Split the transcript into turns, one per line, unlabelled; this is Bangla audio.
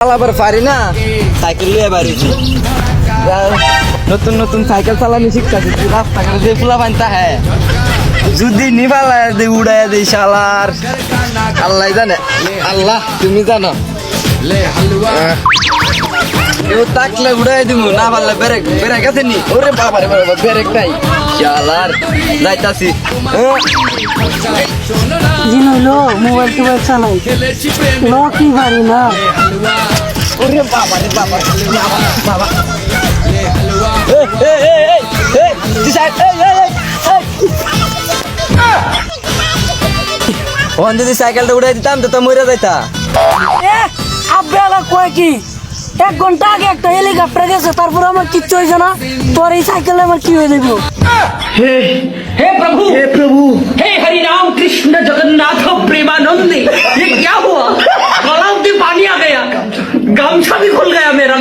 চালাবার পারি না, সাইকেল লিয়ে বাড়িছি। নতুন নতুন সাইকেল চালানি শিখতেছি, রাস্তাঘাটে যে ফুলা বানতা হ্যাঁ যদি নিবালা দে উড়াই দে শালার, আল্লাহ জানে। আল্লাহ তুমি জানো, কেউ তাকলে উড়াই দিব না, পারলে ব্রেক ব্রেক আছে নি? ওরে বাবা রে বাবা, ব্রেক নাই শালার, যাইতাছি।
জিনলো মোবাইল টোবাইল চালাই লকি পারি না।
ওরে বাবা রে বাবা বাবা, ওখান যদি সাইকেলটা উড়াই দিতাম তো মরে যাইতা।
আব্বালা কয় কি 1 ঘন্টা আগে একটা হেলিকপ্টার গেছে, তারপর আমার কিচ্ছু হয়েছে না, তোর এই সাইকেল আমার কি হয়ে যাবো?
हे प्रभु हे हरि राम कृष्ण जगन्नाथ प्रेमानंदी, ये क्या हुआ? गला में पानी आ गया, गमछा भी खुल गया मेरा।